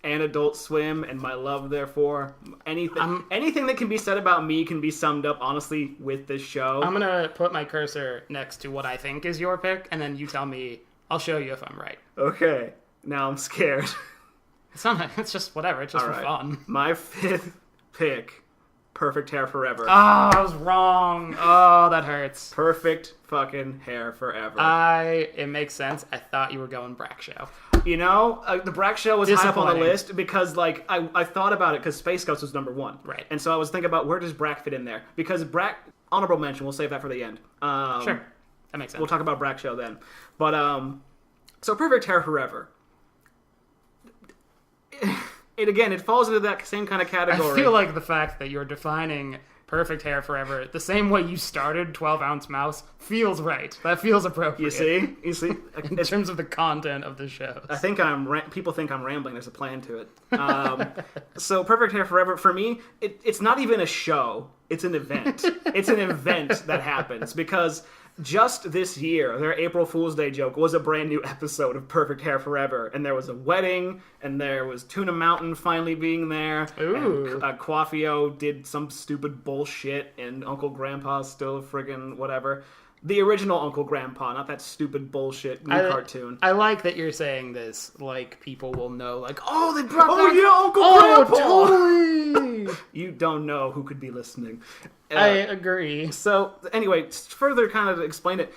and Adult Swim and my love, therefore. Anything that can be said about me can be summed up, honestly, with this show. I'm going to put my cursor next to what I think is your pick, and then you tell me. I'll show you if I'm right. Okay. Now I'm scared. It's just whatever. It's just for fun. My 5th pick, Perfect Hair Forever. Oh, I was wrong. Oh, that hurts. Perfect fucking Hair Forever. It makes sense. I thought you were going Brack Show. The Brack Show was high up on the list because, like, I thought about it because Space Ghost was number 1. Right. And so I was thinking about where does Brack fit in there? Because Brack, honorable mention, we'll save that for the end. Sure. That makes sense. We'll talk about Brack Show then. But, so Perfect Hair Forever. It falls into that same kind of category. I feel like the fact that you're defining Perfect Hair Forever the same way you started 12 Ounce Mouse feels right. That feels appropriate. You see? In terms of the content of the show. I think people think I'm rambling. There's a plan to it. So Perfect Hair Forever, for me, it's not even a show. It's an event. It's an event that happens because just this year, their April Fool's Day joke was a brand new episode of Perfect Hair Forever. And there was a wedding, and there was Tuna Mountain finally being there. Ooh. And Quaffio did some stupid bullshit, and Uncle Grandpa's still a friggin' whatever. The original Uncle Grandpa, not that stupid bullshit new cartoon. I like that you're saying this like people will know, like, oh, they brought back... Uncle Grandpa! Totally! You don't know who could be listening. I agree. So, anyway, further kind of explain it.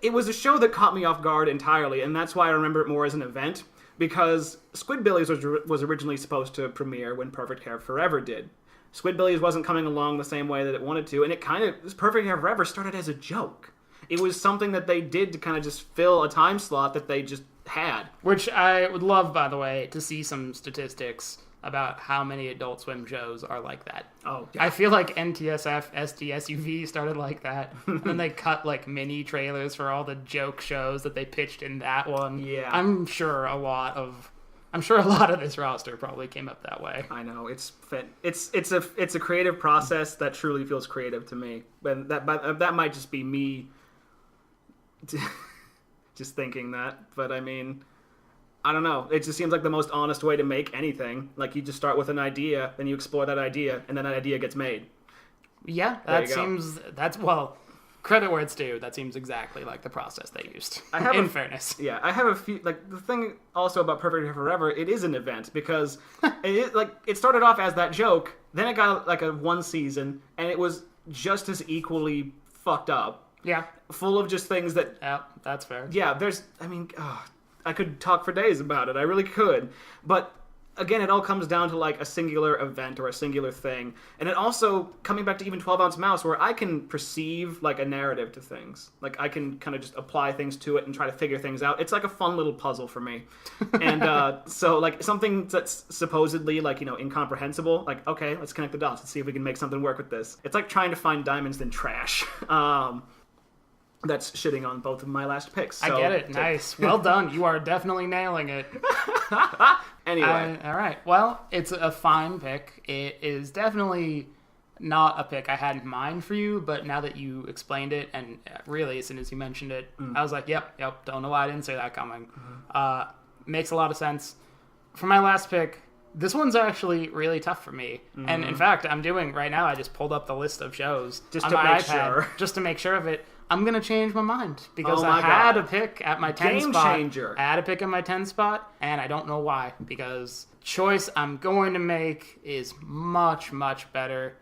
It was a show that caught me off guard entirely, and that's why I remember it more as an event, because Squidbillies was originally supposed to premiere when Perfect Hair Forever did. Squidbillies wasn't coming along the same way that it wanted to, and this Perfect Hair Forever started as a joke. It was something that they did to kind of just fill a time slot that they just had. Which I would love, by the way, to see some statistics about how many Adult Swim shows are like that. Oh, yeah. I feel like NTSF, SDSUV started like that, and then they cut like mini trailers for all the joke shows that they pitched in that one. Yeah. I'm sure a lot of this roster probably came up that way. I know, it's a creative process that truly feels creative to me. But that might just be me just thinking that. But I mean, I don't know. It just seems like the most honest way to make anything. Like, you just start with an idea, then you explore that idea, and then that idea gets made. Yeah, credit where it's due. That seems exactly like the process they used. In fairness. Yeah, I have a few, like, the thing also about Perfect Hair Forever, it is an event, because it started off as that joke, then it got like a 1 season, and it was just as equally fucked up. Yeah. Full of just things that... Yeah, that's fair. Yeah, I could talk for days about it. I really could. But again, it all comes down to like a singular event or a singular thing. And it also, coming back to even 12-ounce mouse, where I can perceive like a narrative to things. Like I can kind of just apply things to it and try to figure things out. It's like a fun little puzzle for me. And so like something that's supposedly like, incomprehensible, like, okay, let's connect the dots and see if we can make something work with this. It's like trying to find diamonds in trash. That's shitting on both of my last picks. So, I get it. Nice. Well done. You are definitely nailing it. Anyway. All right. Well, it's a fine pick. It is definitely not a pick I had in mind for you, but now that you explained it, and really as soon as you mentioned it, I was like, yep, don't know why I didn't say that coming. Makes a lot of sense. For my last pick, this one's actually really tough for me. And in fact, I'm doing right now, I just pulled up the list of shows just on to my make iPad, sure. just to make sure of it. I'm going to change my mind because Oh my I had God. a pick at my 10 Game spot. changer. I had a pick at my 10 spot, and I don't know why. Because choice I'm going to make is much, much better.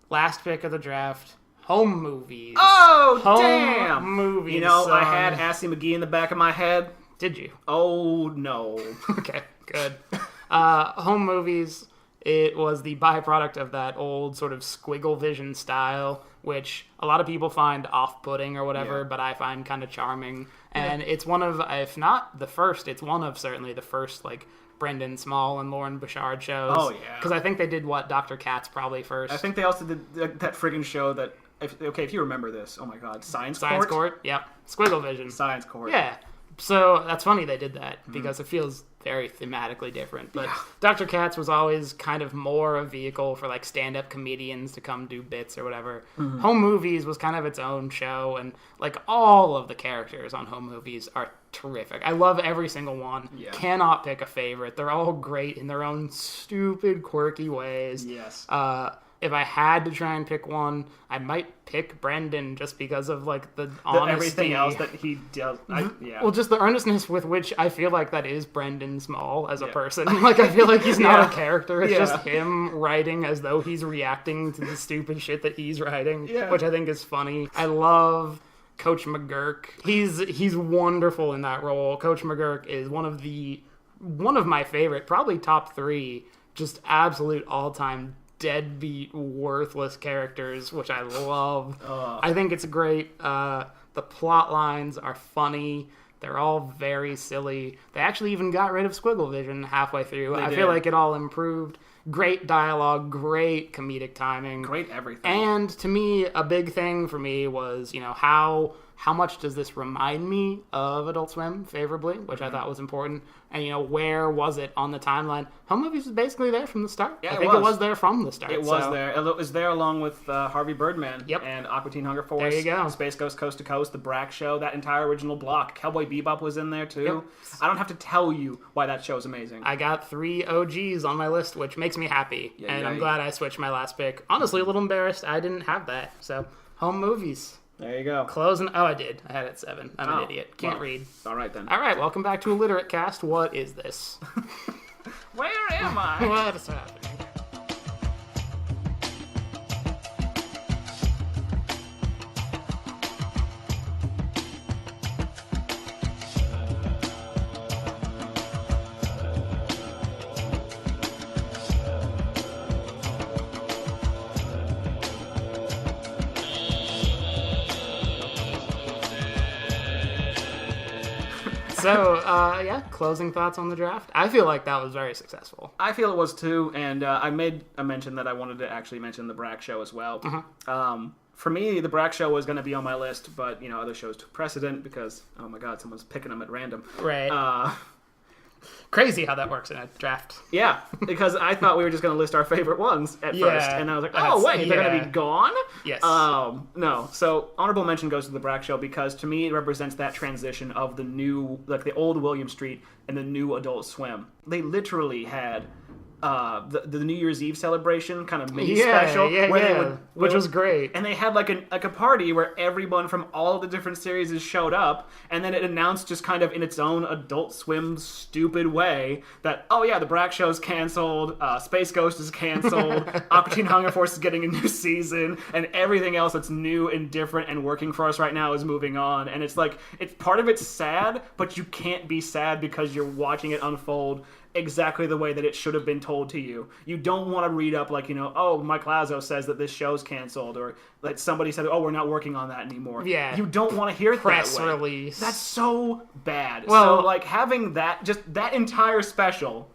Last pick of the draft, home movies. Oh, home damn! movies. I had Assy McGee in the back of my head. Did you? Oh, no. Okay, good. Home movies, it was the byproduct of that old sort of squiggle vision style, which a lot of people find off-putting or whatever, but I find kind of charming. And it's one of, if not the first, it's one of certainly the first, like, Brendan Small and Lauren Bouchard shows. Oh, yeah. Because I think they did, Dr. Katz probably first. I think they also did that friggin' show that, if you remember this, oh my God, Science Court? Yep. Squiggle vision. Science Court. Yeah. So that's funny they did that because it feels very thematically different. But Dr. Katz was always kind of more a vehicle for like stand-up comedians to come do bits or whatever. Home Movies was kind of its own show, and like all of the characters on Home Movies are terrific. I love every single one. Yeah. Cannot pick a favorite. They're all great in their own stupid, quirky ways. Yes. If I had to try and pick one, I might pick Brendan just because of like the honesty. Everything else that he does. Well, just the earnestness with which I feel like that is Brendan Small as a person. Like, I feel like he's not a character. It's just him writing as though he's reacting to the stupid shit that he's writing, which I think is funny. I love Coach McGurk. He's wonderful in that role. Coach McGurk is one of my favorite, probably top 3, just absolute all-time deadbeat, worthless characters, which I love. I think it's great. The plot lines are funny. They're all very silly. They actually even got rid of squiggle vision halfway through. I feel like it all improved. Great dialogue, great comedic timing. Great everything. And to me, a big thing for me was, how much does this remind me of Adult Swim favorably, which I thought was important. And, where was it on the timeline? Home Movies was basically there from the start. Yeah, I think it was there from the start. It was there. It was there along with Harvey Birdman and Aqua Teen Hunger Force. There you go. Space Ghost Coast to Coast, The Brack Show, that entire original block. Cowboy Bebop was in there, too. Yep. I don't have to tell you why that show's amazing. I got 3 OGs on my list, which makes me happy. I'm glad I switched my last pick. Honestly, a little embarrassed I didn't have that. So, Home Movies. There you go. Closing. Oh, I did. I had it at 7. I'm an idiot. Can't read. All right, then. All right, welcome back to Illiterate Cast. What is this? Where am I? What is happening? So, closing thoughts on the draft. I feel like that was very successful. I feel it was too, and I made a mention that I wanted to actually mention the Brack Show as well. For me, the Brack Show was going to be on my list, but other shows took precedent because, oh my God, someone's picking them at random. Right. Crazy how that works in a draft. Yeah, because I thought we were just going to list our favorite ones at first, and I was like, oh wait, they're going to be gone? Yes. No. So honorable mention goes to the Brack Show because to me it represents that transition of the new, like the old William Street and the new Adult Swim. They literally had the New Year's Eve celebration kind of mini special, which was great. And they had like a party where everyone from all of the different series showed up, and then it announced just kind of in its own Adult Swim stupid way that the Brack Show's canceled, Space Ghost is canceled, Aqua Teen Hunger Force is getting a new season, and everything else that's new and different and working for us right now is moving on. And it's like part of it's sad, but you can't be sad because you're watching it unfold exactly the way that it should have been told to you. You don't want to read up like, oh, Mike Lazo says that this show's canceled, or that somebody said, oh, we're not working on that anymore. Yeah. You don't want to hear it Press that way. release. That's so bad. Well, so, like, having that, just that entire special,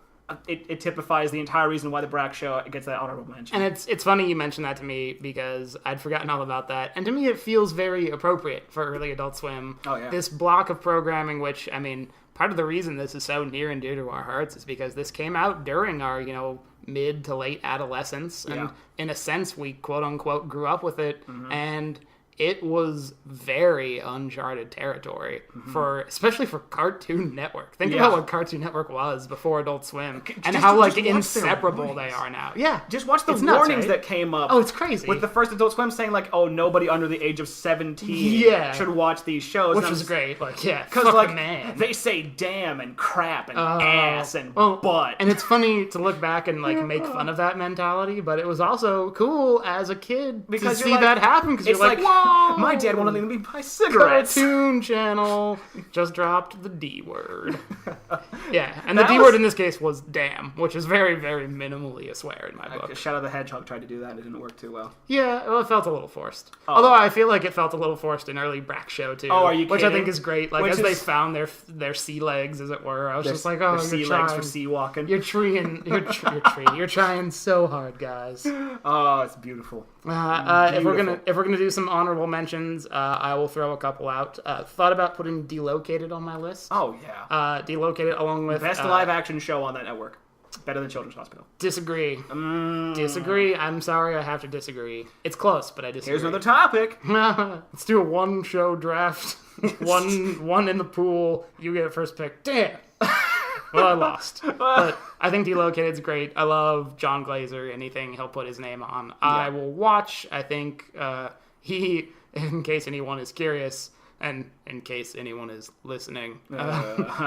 it typifies the entire reason why the Brack show gets that honorable mention. And it's funny you mentioned that to me because I'd forgotten all about that. And to me, it feels very appropriate for early Adult Swim. Oh, yeah. This block of programming, which, I mean, part of the reason this is so near and dear to our hearts is because this came out during our, mid to late adolescence. And in a sense, we quote unquote grew up with it. And it was very uncharted territory especially for Cartoon Network. Think about what Cartoon Network was before Adult Swim and how inseparable they are now. Yeah. Just watch the warnings that came up. Oh, it's crazy. With the first Adult Swim saying like, oh, nobody under the age of 17 should watch these shows. Which was great. Like, because like they say damn and crap and ass and butt. And it's funny to look back and like make fun of that mentality, but it was also cool as a kid because to see that happen because you're like, whoa! My dad wanted me to buy cigarettes. Cartoon Channel just dropped the D word. Yeah, and the D word in this case was damn, which is very, very minimally a swear in my book. Shadow the Hedgehog tried to do that and it didn't work too well. Yeah, well, it felt a little forced. Although I feel like it felt a little forced in early Brack show too. Oh, are you kidding? Which I think is great. Like, they found their sea legs, as it were. I was just like, oh, sea legs for sea walking. You're trying so hard, guys. Oh, it's beautiful. If we're gonna do some honorable mentions, I will throw a couple out. Thought about putting Delocated on my list. Oh yeah, Delocated along with best live action show on that network. Better than Children's Hospital. Disagree. Disagree. I'm sorry, I have to disagree. It's close, but I disagree. Here's another topic. Let's do a one show draft. one in the pool. You get first pick. Damn. Well, I lost. But I think Delocated's great. I love John Glazer. Anything he'll put his name on, I will watch. I think he, in case anyone is curious, and in case anyone is listening,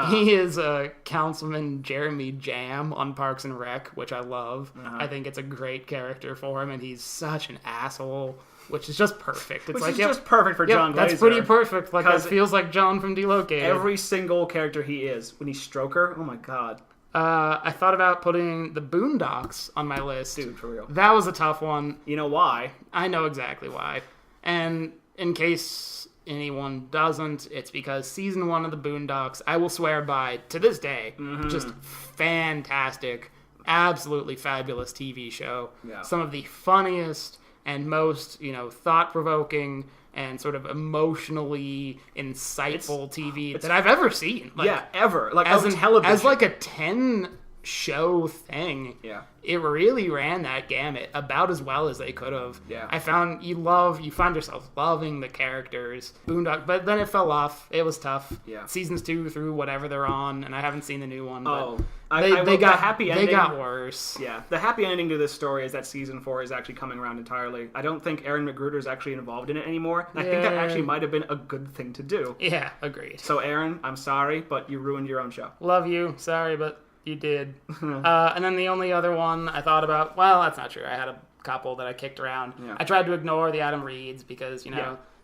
he is Councilman Jeremy Jam on Parks and Rec, which I love. I think it's a great character for him, and he's such an asshole. Which is just perfect. It's just perfect for John Glazer. That's pretty perfect. Like, that feels like John from Delocated. Every single character he is. When he's Stroker, oh my god. I thought about putting the Boondocks on my list. Dude, for real. That was a tough one. You know why? I know exactly why. And in case anyone doesn't, it's because season 1 of the Boondocks, I will swear by, to this day, just fantastic, absolutely fabulous TV show. Yeah. Some of the funniest and most, thought-provoking and sort of emotionally insightful TV that I've ever seen. Like, ever. Like, as in television. As like a 10-show thing. Yeah. It really ran that gamut about as well as they could have. Yeah. I found you find yourself loving the characters. Boondock, but then it fell off. It was tough. Yeah. Seasons 2 through whatever they're on, and I haven't seen the new one. Oh. But they got happy ending. They got worse. Yeah. The happy ending to this story is that season 4 is actually coming around entirely. I don't think Aaron McGruder is actually involved in it anymore. And I think that actually might have been a good thing to do. Yeah, agreed. So Aaron, I'm sorry, but you ruined your own show. Love you. Sorry, but you did. And then the only other one I thought about, well, that's not true. I had a couple that I kicked around. Yeah. I tried to ignore the Adam Reeds because,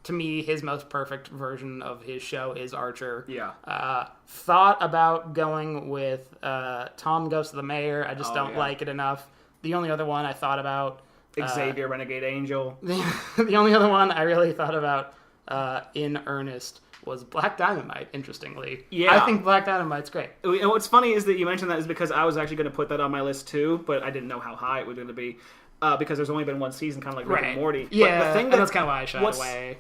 to me, his most perfect version of his show is Archer. Yeah. Thought about going with Tom Goes to the Mayor. I just don't like it enough. The only other one I thought about... Xavier, Renegade Angel. The only other one I really thought about in earnest was Black Dynamite, interestingly. Yeah. I think Black Dynamite's great. And what's funny is that you mentioned that is because I was actually going to put that on my list too, but I didn't know how high it was going to be. Because there's only been one season, kind of like Rick and Morty. Yeah, but the thing that's kind of why I shied away.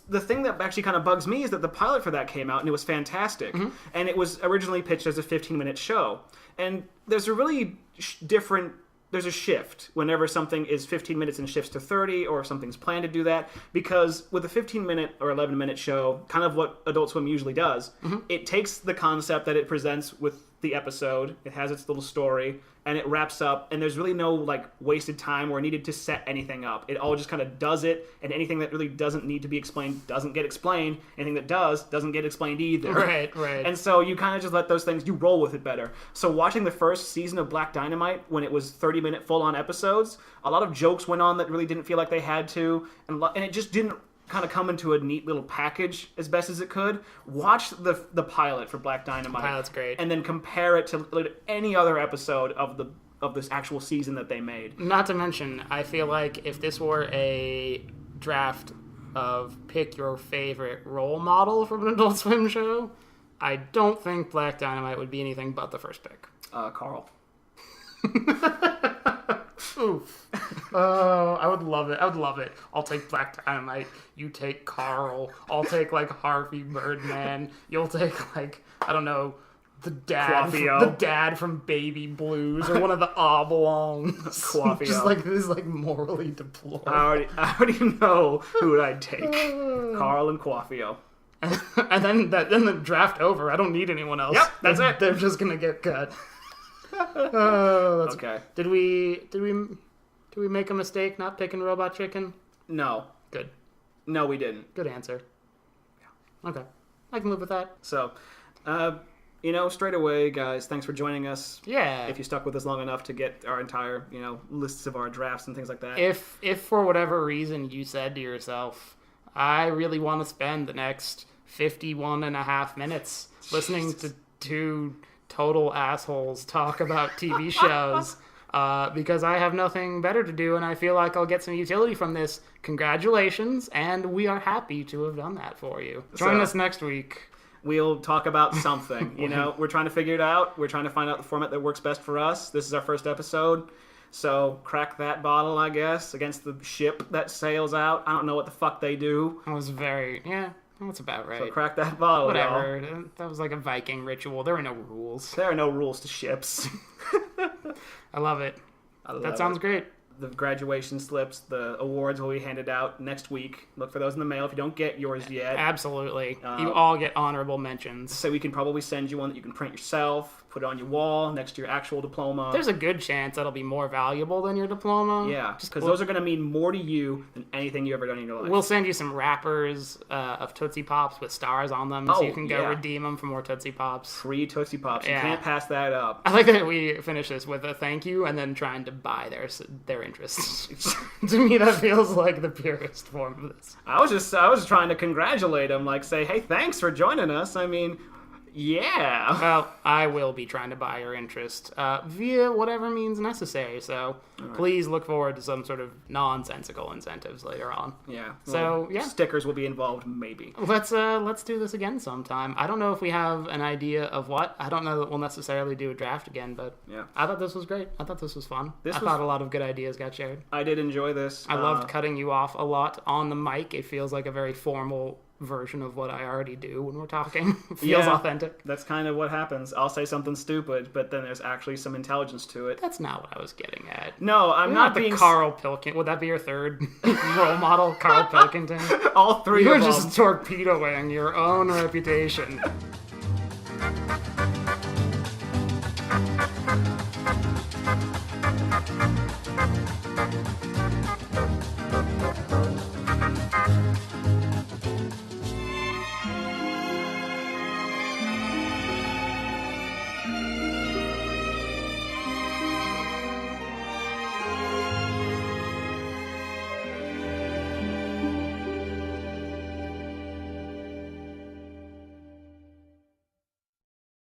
The thing that actually kind of bugs me is that the pilot for that came out, and it was fantastic. Mm-hmm. And it was originally pitched as a 15-minute show. And there's a really there's a shift whenever something is 15 minutes and shifts to 30, or if something's planned to do that. Because with a 15-minute or 11-minute show, kind of what Adult Swim usually does, it takes the concept that it presents with the episode, it has its little story, and it wraps up, and there's really no wasted time or needed to set anything up. It all just kind of does it, and anything that really doesn't need to be explained doesn't get explained. Anything that doesn't get explained either. Right. And so you kind of just let those things, you roll with it better. So watching the first season of Black Dynamite, when it was 30-minute full-on episodes, a lot of jokes went on that really didn't feel like they had to, and it just didn't kind of come into a neat little package as best as it could. Watch the pilot for Black Dynamite. The pilot's great. And then compare it to any other episode of this actual season that they made. Not to mention, I feel like if this were a draft of pick your favorite role model from an Adult Swim show, I don't think Black Dynamite would be anything but the first pick. Carl. Oof. Oh, I would love it. I would love it. I'll take Black Dynamite. You take Carl. I'll take, like, Harvey Birdman. You'll take, like, I don't know, the dad from Baby Blues, or one of the oblongs. Quaffio. Just like this, like, morally deplorable. I already know who I'd take. Carl and Quaffio. And then the draft over. I don't need anyone else. Yep, that's it. They're just gonna get cut. Oh, that's okay. Did we make a mistake not picking Robot Chicken? No. Good. No, we didn't. Good answer. Yeah. Okay. I can live with that. So, straight away, guys, thanks for joining us. Yeah. If you stuck with us long enough to get our entire, lists of our drafts and things like that. If for whatever reason you said to yourself, I really want to spend the next 51 and a half minutes listening to two total assholes talk about TV shows because I have nothing better to do and I feel like I'll get some utility from this, congratulations, and we are happy to have done that for you. Join us next week. We'll talk about something. We're trying to figure it out. We're trying to find out the format that works best for us. This is our first episode. So crack that bottle, I guess, against the ship that sails out. I don't know what the fuck they do. That was that's about right. So crack that bottle, whatever. Y'all. That was like a Viking ritual. There are no rules. There are no rules to ships. I love it. That sounds great. The graduation slips, the awards will be handed out next week. Look for those in the mail if you don't get yours yet. Absolutely. You all get honorable mentions. So we can probably send you one that you can print yourself, put it on your wall next to your actual diploma. There's a good chance that'll be more valuable than your diploma. Yeah, because those are going to mean more to you than anything you've ever done in your life. We'll send you some wrappers of Tootsie Pops with stars on them so you can go redeem them for more Tootsie Pops. Free Tootsie Pops. Yeah. You can't pass that up. I like that we finish this with a thank you and then trying to buy their interests. To me, that feels like the purest form of this. I was trying to congratulate them, like say, hey, thanks for joining us. I mean, yeah. Well, I will be trying to buy your interest via whatever means necessary. So please look forward to some sort of nonsensical incentives later on. Yeah. So stickers will be involved, maybe. Let's do this again sometime. I don't know if we have an idea of what. I don't know that we'll necessarily do a draft again, but yeah. I thought this was great. I thought this was fun. I thought a lot of good ideas got shared. I did enjoy this. I loved cutting you off a lot on the mic. It feels like a very formal version of what I already do when we're talking. Feels authentic. That's kind of what happens. I'll say something stupid, but then there's actually some intelligence to it. That's not what I was getting at. No, I'm not the being Carl Pilkington. Would that be your third role model, Carl Pilkington? All three of them. You're just torpedoing your own reputation.